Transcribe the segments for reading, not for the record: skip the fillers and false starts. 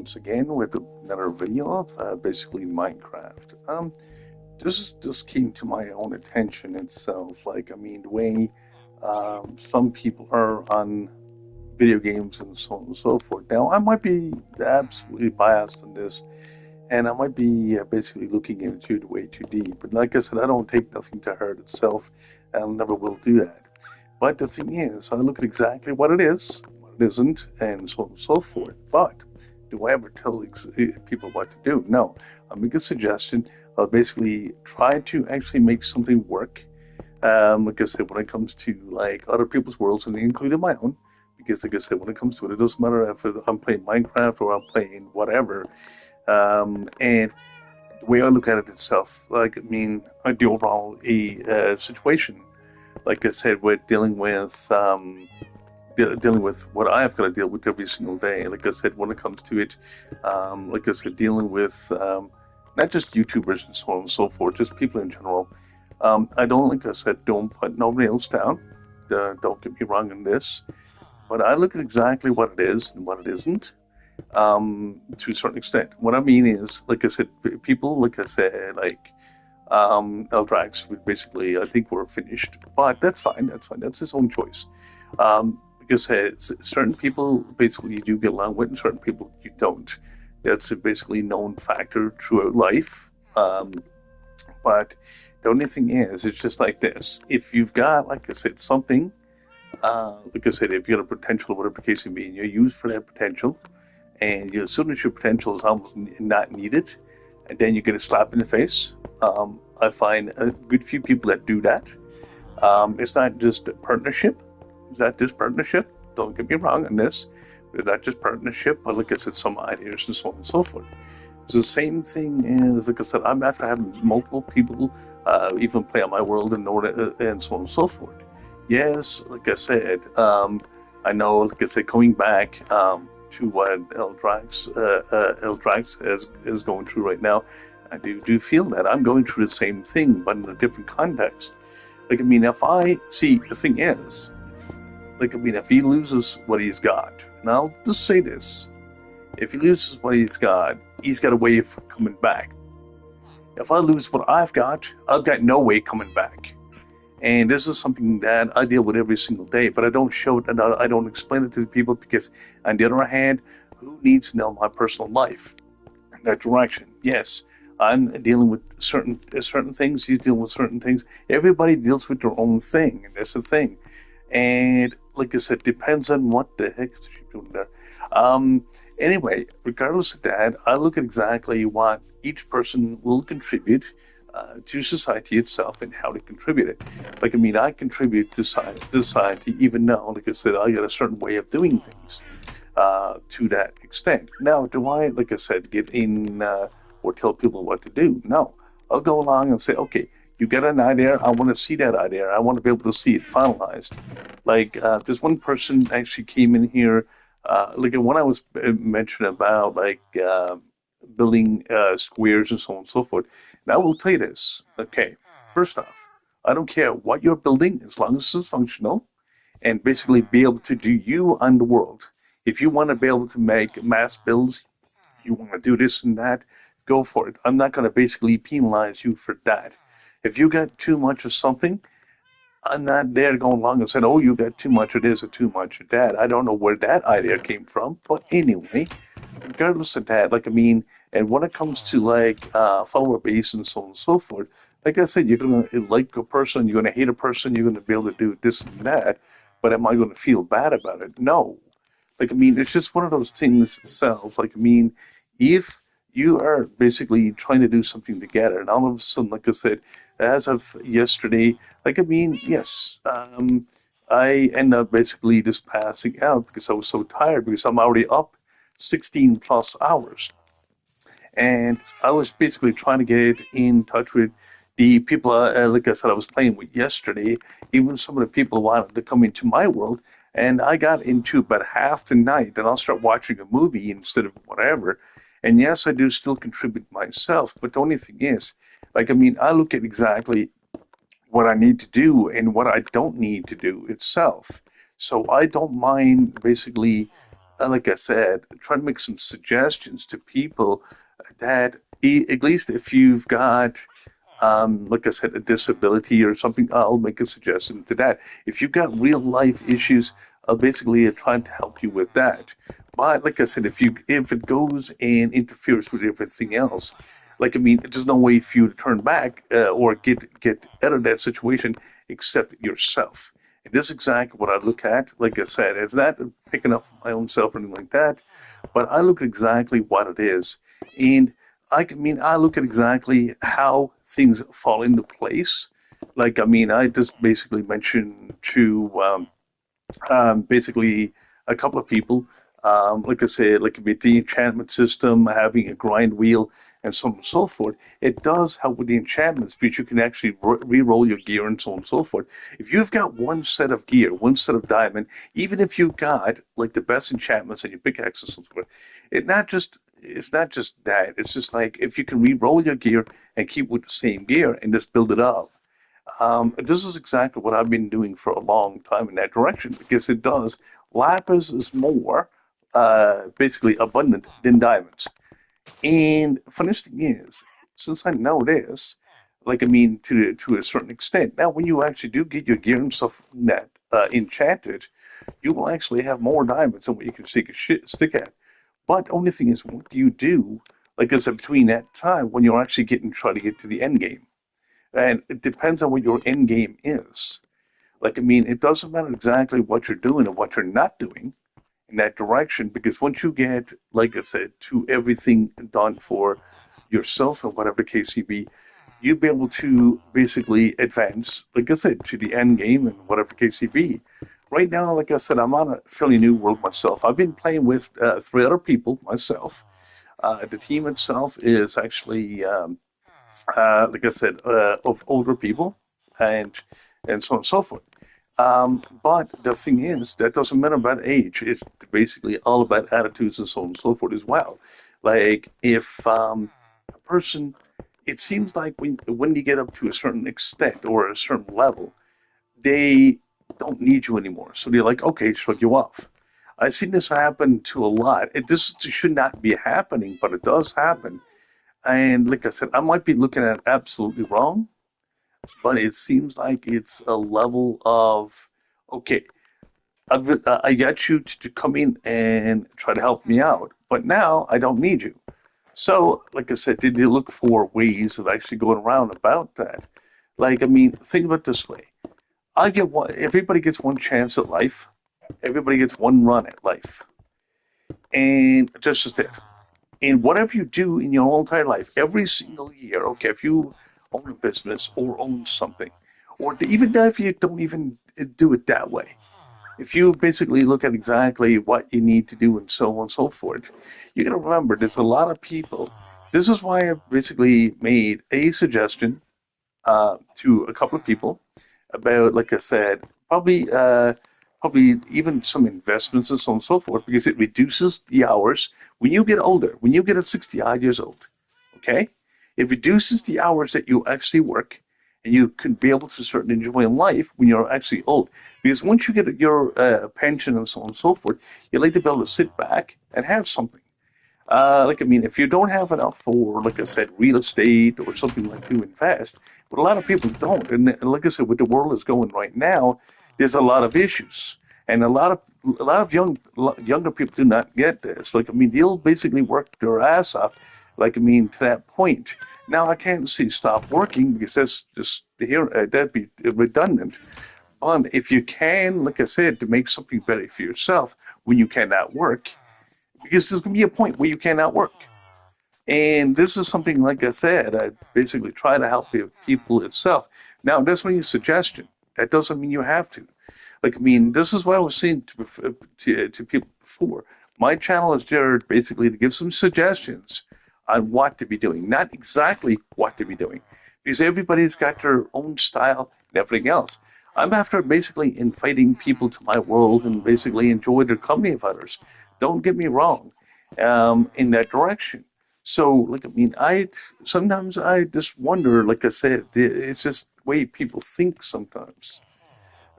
once again with another video of basically Minecraft. This just came to my own attention itself. The way some people are on video games and so on and so forth. Now, I might be absolutely biased on this, and I might be basically looking into it way too deep. But like I said, I don't take nothing to heart itself, and I never will do that. But the thing is, I look at exactly what it is, what it isn't, and so on and so forth. But do I ever tell people what to do? No. I'll make a suggestion. I'll basically try to actually make something work. Like I said, when it comes to like other people's worlds, and including my own, because like I said, when it comes to it, it doesn't matter if I'm playing Minecraft or I'm playing whatever. And the way I look at it itself, the overall situation, like I said, with dealing with what I've got to deal with every single day. Like I said, when it comes to it, like I said, dealing with not just YouTubers and so on and so forth, just people in general. I don't, like I said, don't put nobody else down. Don't get me wrong in this, but I look at exactly what it is and what it isn't. To a certain extent, what I mean is, like I said, people, like I said, Eldrax, basically, I think we're finished, but that's fine. That's fine. That's his own choice. Because certain people basically you do get along with, and certain people you don't. That's a basically known factor throughout life. But the only thing is, it's just like this. If you've got, like I said, something, like I said, if you got a potential, whatever the case may be, and you're used for that potential, and as soon as your potential is almost not needed, and then you get a slap in the face. I find a good few people that do that. It's not just a partnership. It's not just partnership. Don't get me wrong on this. It's not just partnership, but like I said, some ideas and so on and so forth. It's the same thing as, like I said, I'm after having multiple people even play on my world and so on and so forth. Yes, like I said, I know, like I said, coming back to what Eldrax is going through right now, I do feel that I'm going through the same thing, but in a different context. If I see, the thing is, if he loses what he's got, and I'll just say this, if he loses what he's got a way of coming back. If I lose what I've got no way coming back. And this is something that I deal with every single day, but I don't show it and I don't explain it to the people because, on the other hand, who needs to know my personal life in that direction? Yes, I'm dealing with certain things. He's dealing with certain things. Everybody deals with their own thing, and that's the thing. And like I said, depends on what the heck is she doing there. Anyway, regardless of that, I look at exactly what each person will contribute to society itself and how to contribute it. I contribute to society even though, like I said, I got a certain way of doing things to that extent. Now, do I, like I said, get in or tell people what to do? No. I'll go along and say, okay, you get an idea, I want to see that idea. I want to be able to see it finalized. This one person actually came in here, when I was mentioning about, building squares and so on and so forth. And I will tell you this, okay, first off, I don't care what you're building as long as it's functional and basically be able to do you on the world. If you want to be able to make mass builds, you want to do this and that, go for it. I'm not going to basically penalize you for that. If you got too much of something, I'm not there going along and saying, oh, you got too much of this or too much of that. I don't know where that idea came from. But anyway, regardless of that, and when it comes to follower base and so on and so forth, like I said, you're gonna like a person, you're gonna hate a person, you're gonna be able to do this and that. But am I gonna feel bad about it? No. It's just one of those things itself. If you are basically trying to do something together, and all of a sudden, like I said, as of yesterday, yes, I end up basically just passing out because I was so tired because I'm already up 16 plus hours. And I was basically trying to get in touch with the people, like I said, I was playing with yesterday. Even some of the people wanted to come into my world, and I got into about half the night, and I'll start watching a movie instead of whatever. And yes, I do still contribute myself, but the only thing is, I look at exactly what I need to do and what I don't need to do itself. So I don't mind basically like I said, try to make some suggestions to people that, at least if you've got, like I said, a disability or something, I'll make a suggestion to that. If you've got real life issues, I'll basically try to help you with that. But like I said, if it goes and interferes with everything else, like I mean, there's no way for you to turn back or get out of that situation except yourself. And this is exactly what I look at. Like I said, it's not picking up my own self or anything like that, but I look at exactly what it is. And I look at exactly how things fall into place. Like, I mean, I just basically mentioned to basically a couple of people. Like I said, like with the enchantment system, having a grind wheel, and so on and so forth, it does help with the enchantments because you can actually re-roll your gear and so on and so forth. If you've got one set of gear, one set of diamond, even if you've got like the best enchantments and your pickaxes and so forth, it's not just that. It's just like if you can re-roll your gear and keep with the same gear and just build it up. This is exactly what I've been doing for a long time in that direction because it does. Lapis is more basically abundant than diamonds. And funniest thing is, since I know this, like I mean, to a certain extent, now when you actually do get your gear and stuff that enchanted, you will actually have more diamonds than what you can stick at. But the only thing is, what do you do? Like I said, between that time when you're actually try to get to the end game, and it depends on what your end game is. Like I mean, it doesn't matter exactly what you're doing or what you're not doing in that direction because once you get, like I said, to everything done for yourself and whatever the case may be, you'll be able to basically advance, like I said, to the end game and whatever the case may be. Right now, like I said, I'm on a fairly new world myself. I've been playing with three other people myself. The team itself is actually, like I said, of older people, and so on and so forth. But the thing is, that doesn't matter about age. It's basically all about attitudes and so on and so forth as well. Like if a person, it seems like when you get up to a certain extent or a certain level, they don't need you anymore. So they're like, okay, shrug you off. I've seen this happen to a lot. This should not be happening, but it does happen. And like I said, I might be looking at it absolutely wrong, but it seems like it's a level of, okay, I got you to come in and try to help me out, but now I don't need you. So, like I said, did you look for ways of actually going around about that? Like, I mean, think about it this way. Everybody gets one chance at life. Everybody gets one run at life. And just as it. And whatever you do in your whole entire life, every single year, okay, if you own a business or own something, or even if you don't even do it that way, if you basically look at exactly what you need to do and so on and so forth, you got to remember there's a lot of people. This is why I basically made a suggestion to a couple of people about, like I said, probably even some investments and so on and so forth, because it reduces the hours when you get older, when you get at 60 odd years old. Okay, it reduces the hours that you actually work, and you can be able to start enjoying life when you're actually old. Because once you get your pension and so on and so forth, you like to be able to sit back and have something. Like I mean, if you don't have enough for, like I said, real estate or something like to invest, but a lot of people don't. And like I said, what the world is going right now, there's a lot of issues, and a lot of younger people do not get this. Like I mean, they'll basically work their ass off. Like I mean, to that point. Now I can't say stop working because that's just here that'd be redundant. But if you can, like I said, to make something better for yourself when you cannot work, because there's going to be a point where you cannot work. And this is something, like I said, I basically try to help the people itself. Now, that's only a suggestion. That doesn't mean you have to. Like, I mean, this is what I was saying to people before. My channel is there basically to give some suggestions on what to be doing, not exactly what to be doing, because everybody's got their own style and everything else. I'm after basically inviting people to my world and basically enjoy the company of others. Don't get me wrong, in that direction. So, like, I mean, I sometimes I just wonder, like I said, it's just the way people think sometimes.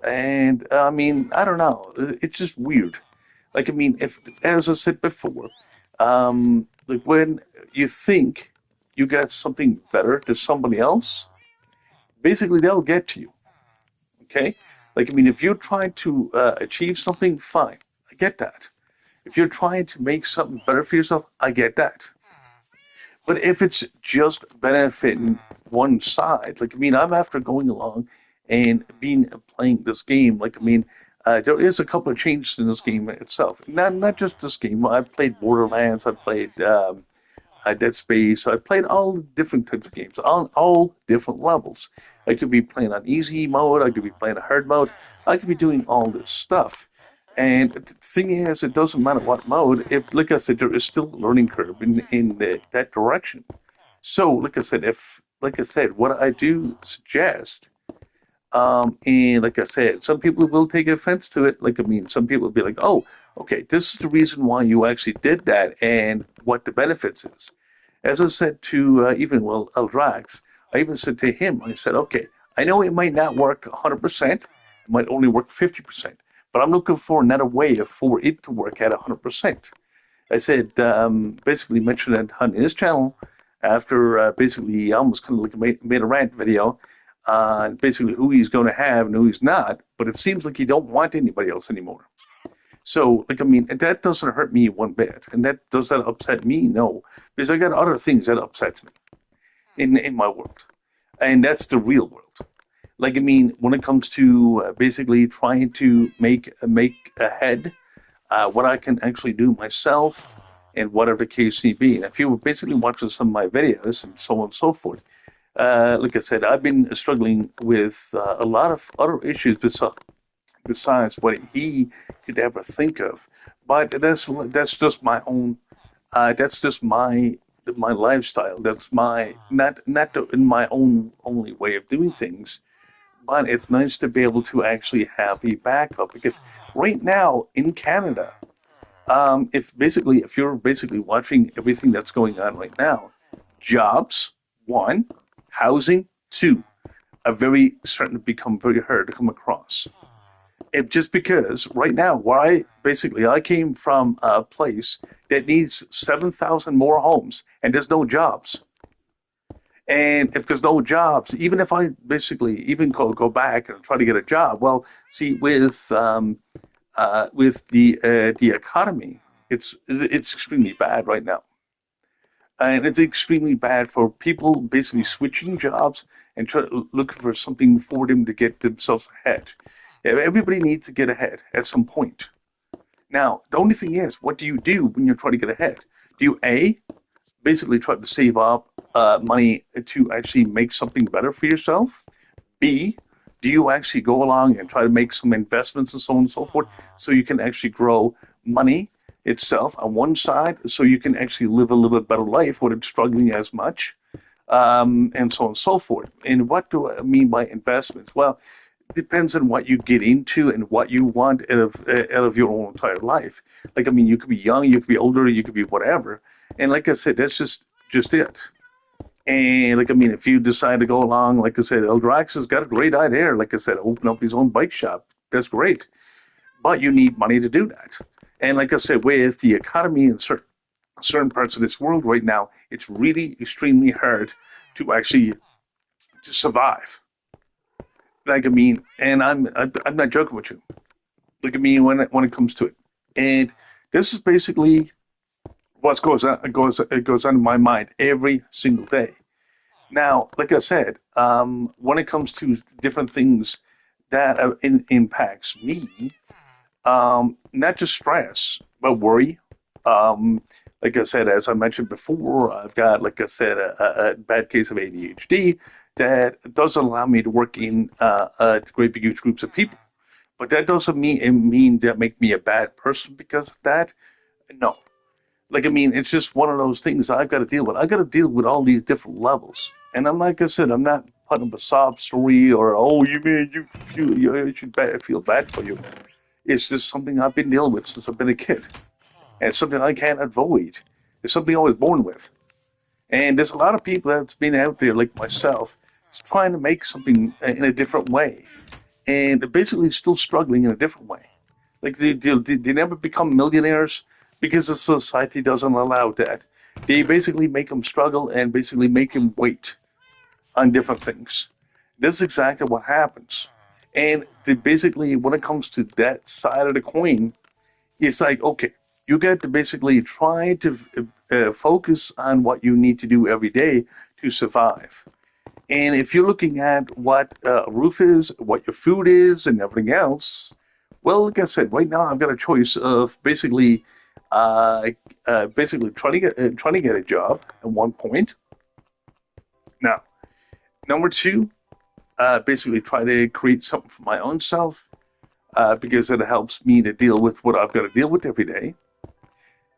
And I mean, I don't know, it's just weird. Like, I mean, if, as I said before, like when you think you got something better to somebody else, basically they'll get to you. Okay? Like, I mean, if you're trying to achieve something, fine. I get that. If you're trying to make something better for yourself, I get that. But if it's just benefiting one side, like I mean, I'm after going along and being playing this game. Like I mean, there is a couple of changes in this game itself. Not just this game. I've played Borderlands. I've played Dead Space. I played all different types of games on all different levels. I could be playing on easy mode. I could be playing a hard mode. I could be doing all this stuff. And the thing is, it doesn't matter what mode. If, like I said, there is still a learning curve in that direction. So, like I said, what I do suggest, and like I said, some people will take offense to it. Like I mean, some people will be like, "Oh, okay, this is the reason why you actually did that, and what the benefits is." As I said to even well Eldrax, I even said to him, I said, "Okay, I know it might not work 100%, it might only work 50%, but I'm looking for another way for it to work at 100%." I said, basically mentioned it on his channel after basically almost kind of like made a rant video on basically who he's going to have and who he's not, but it seems like he don't want anybody else anymore. So, like, I mean, that doesn't hurt me one bit. And does that upset me? No, because I got other things that upsets me in my world. And that's the real world. Like, I mean, when it comes to basically trying to make ahead what I can actually do myself and whatever the case may be. And if you were basically watching some of my videos and so on and so forth, like I said, I've been struggling with a lot of other issues besides what he could ever think of. But that's just my own. That's just my lifestyle. That's my not in my own only way of doing things. But it's nice to be able to actually have a backup because right now in Canada, if you're basically watching everything that's going on right now, jobs one, housing two, are very starting to become very hard to come across. It just because right now, where I came from a place that needs 7,000 more homes, and there's no jobs. And if there's no jobs, even if I basically even go back and try to get a job, well, see, with the economy, it's extremely bad right now, and it's extremely bad for people basically switching jobs and looking for something for them to get themselves ahead. Everybody needs to get ahead at some point. Now, the only thing is, what do you do when you're trying to get ahead? Do you A, basically try to save up money to actually make something better for yourself? B, do you actually go along and try to make some investments and so on and so forth so you can actually grow money itself on one side so you can actually live a little bit better life without struggling as much and so on and so forth. And what do I mean by investments? Well, it depends on what you get into and what you want out of your own entire life. Like, I mean, you could be young, you could be older, you could be whatever. And like I said, that's just it. And like I mean, if you decide to go along, like I said, Eldrax has got a great idea. Like I said, open up his own bike shop. That's great, but you need money to do that. And like I said, with the economy in certain parts of this world right now, it's really extremely hard to actually to survive. Like I mean, and I'm not joking with you. Like I mean, when it comes to it, and this is basically what goes on in my mind every single day. Now, like I said, when it comes to different things that impacts me, not just stress, but worry. Like I said, as I mentioned before, I've got, like I said, a bad case of ADHD that doesn't allow me to work in great big huge groups of people. But that doesn't mean that make me a bad person because of that. No, like I mean, it's just one of those things I've got to deal with. I got to deal with all these different levels, and I'm like I said, I'm not putting up a sob story or oh, you mean you should feel bad for you. It's just something I've been dealing with since I've been a kid, and it's something I can't avoid. It's something I was born with, and there's a lot of people that's been out there like myself, trying to make something in a different way, and basically still struggling in a different way. Like they never become millionaires because the society doesn't allow that. They basically make them struggle and basically make them wait on different things. This is exactly what happens. And basically, when it comes to that side of the coin, it's like, okay, you got to basically try to focus on what you need to do every day to survive. And if you're looking at what a roof is, what your food is, and everything else, well, like I said, right now I've got a choice of uh, basically trying to get a job at one point. Now, number two, basically try to create something for my own self because it helps me to deal with what I've got to deal with every day.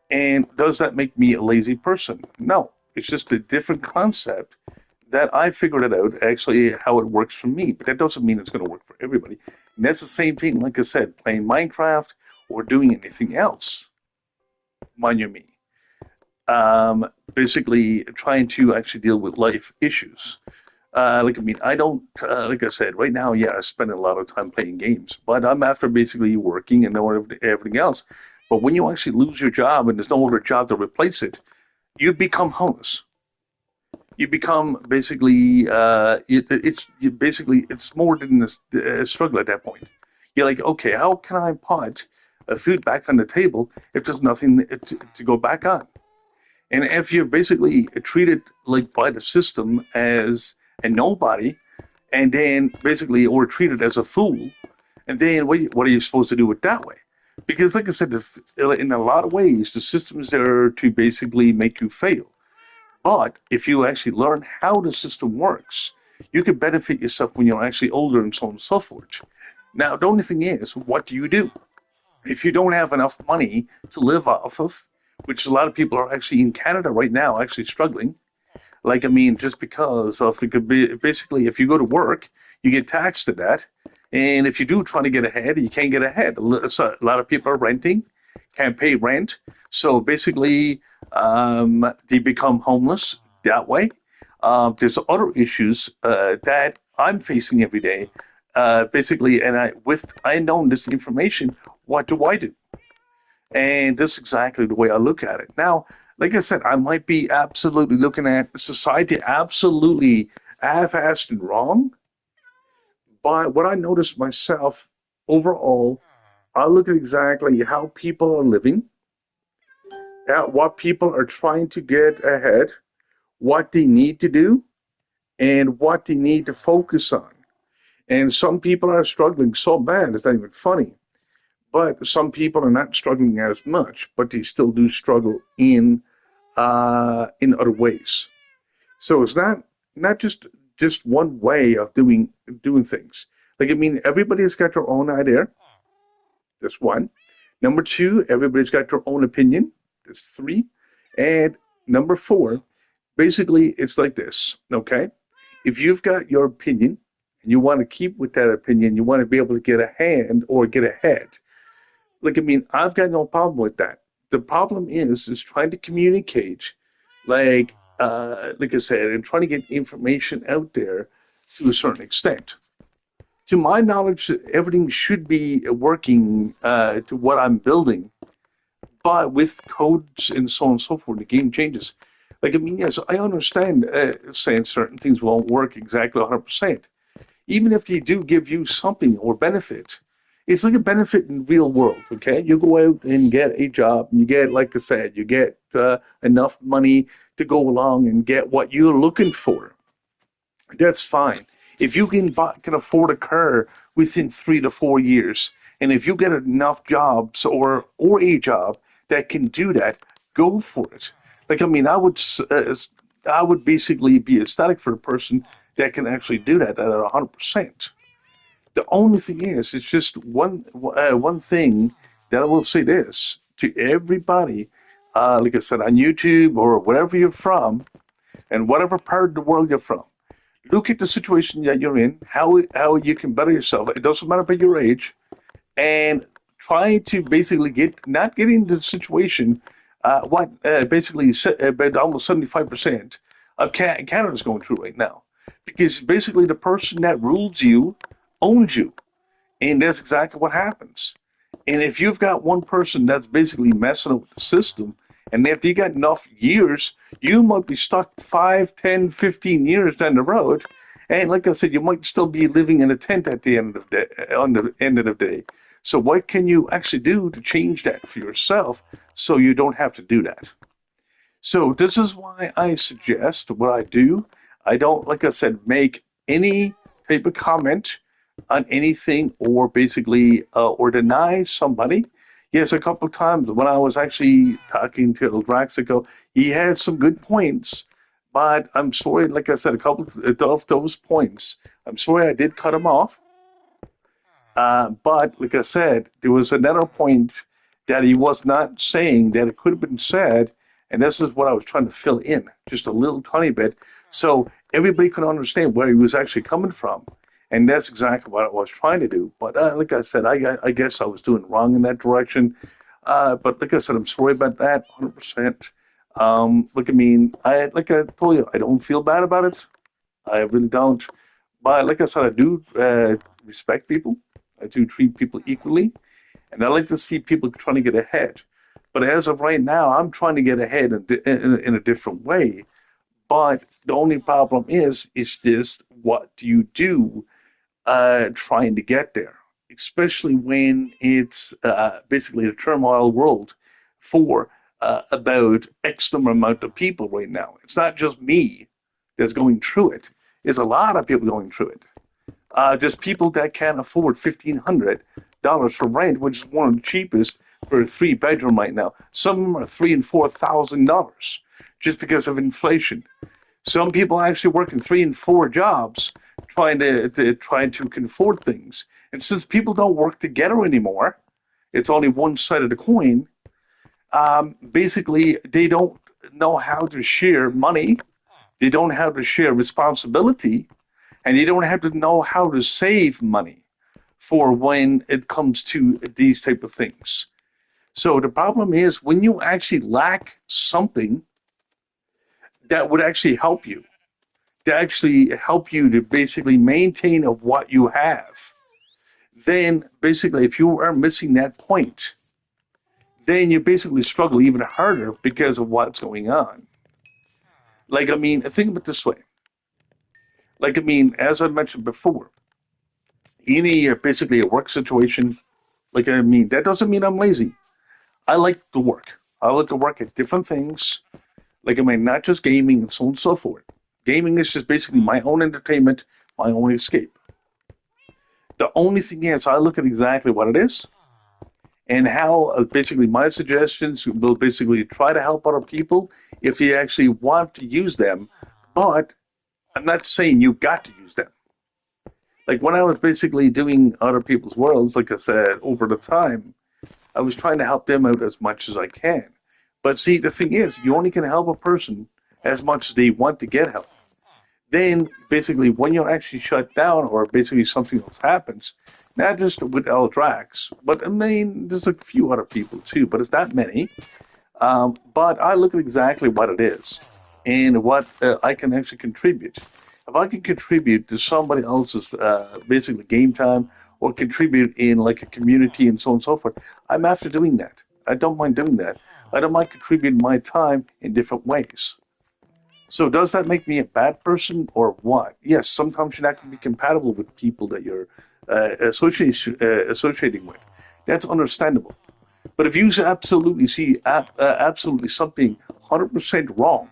And does that make me a lazy person? No, it's just a different concept that I figured it out actually how it works for me. But that doesn't mean it's going to work for everybody. And that's the same thing, like I said, playing Minecraft or doing anything else, mind you me. Basically trying to actually deal with life issues. I don't, like I said, right now, yeah, I spend a lot of time playing games, but I'm after basically working and knowing everything else. But when you actually lose your job and there's no other job to replace it, you become homeless. You become basically, it's more than a struggle at that point. You're like, okay, how can I put food back on the table if there's nothing to go back on? And if you're basically treated like by the system as a nobody, and then basically or treated as a fool, and then what are you supposed to do with that way? Because, like I said, in a lot of ways, the system is there to basically make you fail. But if you actually learn how the system works, you can benefit yourself when you're actually older and so on and so forth. Now, the only thing is, what do you do? If you don't have enough money to live off of, which a lot of people are actually in Canada right now actually struggling, like, I mean, just because of it could be basically if you go to work, you get taxed to that. And if you do try to get ahead, you can't get ahead. So a lot of people are renting, can't pay rent. So basically, they become homeless that way. There's other issues that I'm facing every day. Basically, and I know this information, what do I do? And this is exactly the way I look at it. Now, like I said, I might be absolutely looking at society absolutely half-assed and wrong, but what I notice myself overall, I look at exactly how people are living, at what people are trying to get ahead, what they need to do, and what they need to focus on. And some people are struggling so bad, it's not even funny. But some people are not struggling as much, but they still do struggle in other ways. So it's not just one way of doing things. Like, I mean, everybody's got their own idea. That's one. Number two, everybody's got their own opinion. That's three. And number four, basically, it's like this. Okay, if you've got your opinion and you want to keep with that opinion, you want to be able to get a hand or get ahead. Like, I mean, I've got no problem with that. The problem is trying to communicate, like I said, and trying to get information out there to a certain extent. To my knowledge, everything should be working to what I'm building, but with codes and so on and so forth, the game changes. Like, I mean, yes, I understand saying certain things won't work exactly 100%. Even if they do give you something or benefit, it's like a benefit in real world. Okay, you go out and get a job, and you get, like I said, you get enough money to go along and get what you're looking for. That's fine. If you can afford a car within 3 to 4 years, and if you get enough jobs or a job that can do that, go for it. Like, I mean, I would basically be ecstatic for a person that can actually do that at 100%. The only thing is, it's just one thing that I will say this to everybody. Like I said, on YouTube or wherever you're from, and whatever part of the world you're from, look at the situation that you're in, how you can better yourself. It doesn't matter about your age, and try to basically not get into the situation. What basically about almost 75% of Canada's going through right now, because basically the person that rules you owns you, and that's exactly what happens. And if you've got one person that's basically messing up with the system, and if you got enough years, you might be stuck 5, 10, 15 years down the road. And like I said, you might still be living in a tent at the end of the day, on the end of the day. So what can you actually do to change that for yourself so you don't have to do that? So this is why I suggest what I do. I don't, like I said, make any type of comment on anything or basically or deny somebody. Yes, a couple of times when I was actually talking to Eldraxico, he had some good points, but I'm sorry, like I said, a couple of those points, I'm sorry I did cut him off. But like I said, there was another point that he was not saying that it could have been said, and this is what I was trying to fill in just a little tiny bit, so everybody could understand where he was actually coming from, and that's exactly what I was trying to do. But like I said, I guess I was doing wrong in that direction. But like I said, I'm sorry about that, 100%. Look, I mean, like I told you, I don't feel bad about it. I really don't. But like I said, I do respect people. I do treat people equally, and I like to see people trying to get ahead. But as of right now, I'm trying to get ahead in a different way. But the only problem is just what do you do trying to get there, especially when it's basically a turmoil world for about X number amount of people right now. It's not just me that's going through it. There's a lot of people going through it. Just people that can't afford $1,500 for rent, which is one of the cheapest for a 3-bedroom right now. Some of them are $3,000 and $4,000 just because of inflation. Some people are actually working 3 and 4 jobs trying to can afford things. And since people don't work together anymore, it's only one side of the coin. Basically, they don't know how to share money. They don't know how to share responsibility, and they don't have to know how to save money for when it comes to these type of things. So the problem is when you actually lack something that would actually help you, to basically maintain of what you have, then basically if you are missing that point, then you basically struggle even harder because of what's going on. Like, I mean, think of it this way. Like, I mean, as I mentioned before, any basically a work situation, like, I mean, that doesn't mean I'm lazy. I like to work. I like to work at different things. Like, I mean, not just gaming and so on and so forth. Gaming is just basically my own entertainment, my own escape. The only thing is, I look at exactly what it is and how basically my suggestions will basically try to help other people if you actually want to use them. But I'm not saying you got to use them. Like when I was basically doing other people's worlds, like I said, over the time, I was trying to help them out as much as I can. But see, the thing is, you only can help a person as much as they want to get help. Then, basically, when you're actually shut down or basically something else happens, not just with Eldrax, but I mean, there's a few other people too, but it's not many. But I look at exactly what it is and what I can actually contribute. If I can contribute to somebody else's basically game time or contribute in like a community and so on and so forth, I'm after doing that. I don't mind doing that. I don't mind contributing my time in different ways. So does that make me a bad person or what? Yes, sometimes you're not going to be compatible with people that you're associating with. That's understandable. But if you absolutely see absolutely something 100% wrong,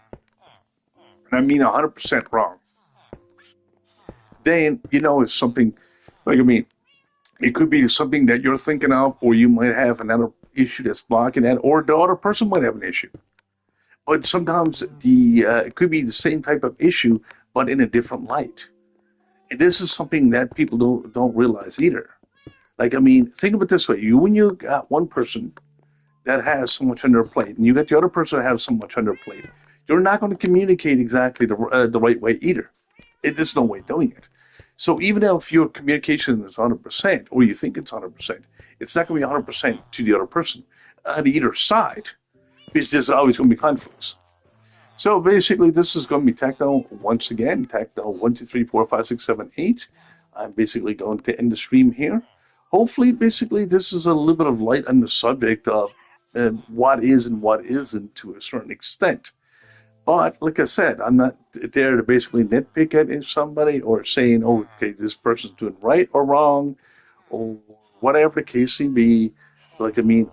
and I mean 100% wrong, then you know it's something like I mean it could be something that you're thinking of, or you might have another issue that's blocking that, or the other person might have an issue. But sometimes it could be the same type of issue, but in a different light. And this is something that people don't realize either. Like I mean, think of it this way: when you got one person that has so much on their plate, and you got the other person that has so much on their plate, you're not going to communicate exactly the right way either. There's no way of doing it. So even if your communication is 100%, or you think it's 100%, it's not going to be 100% to the other person on either side. Because there's always going to be conflicts. So basically, this is going to be Techno once again. Techno 1, 2, 3, 4, 5, 6, 7, 8. I'm basically going to end the stream here. hopefully, basically, this is a little bit of light on the subject of what is and what isn't to a certain extent. But like I said, I'm not there to basically nitpick at somebody or saying, oh, okay, this person's doing right or wrong or whatever the case may be. Like, I mean,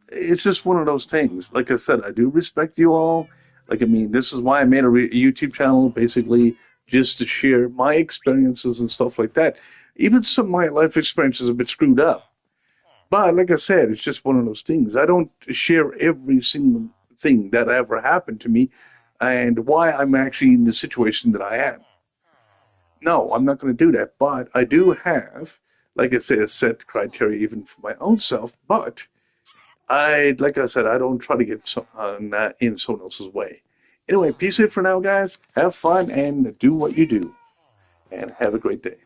it's just one of those things. Like I said, I do respect you all. Like, I mean, this is why I made a YouTube channel, basically, just to share my experiences and stuff like that. Even some of my life experiences have been screwed up. But like I said, it's just one of those things. I don't share every single thing that ever happened to me and why I'm actually in the situation that I am. No, I'm not going to do that. But I do have, like I said, a set criteria even for my own self. But like I said, I don't try to get in someone else's way. Anyway, peace out for now, guys. Have fun and do what you do. And have a great day.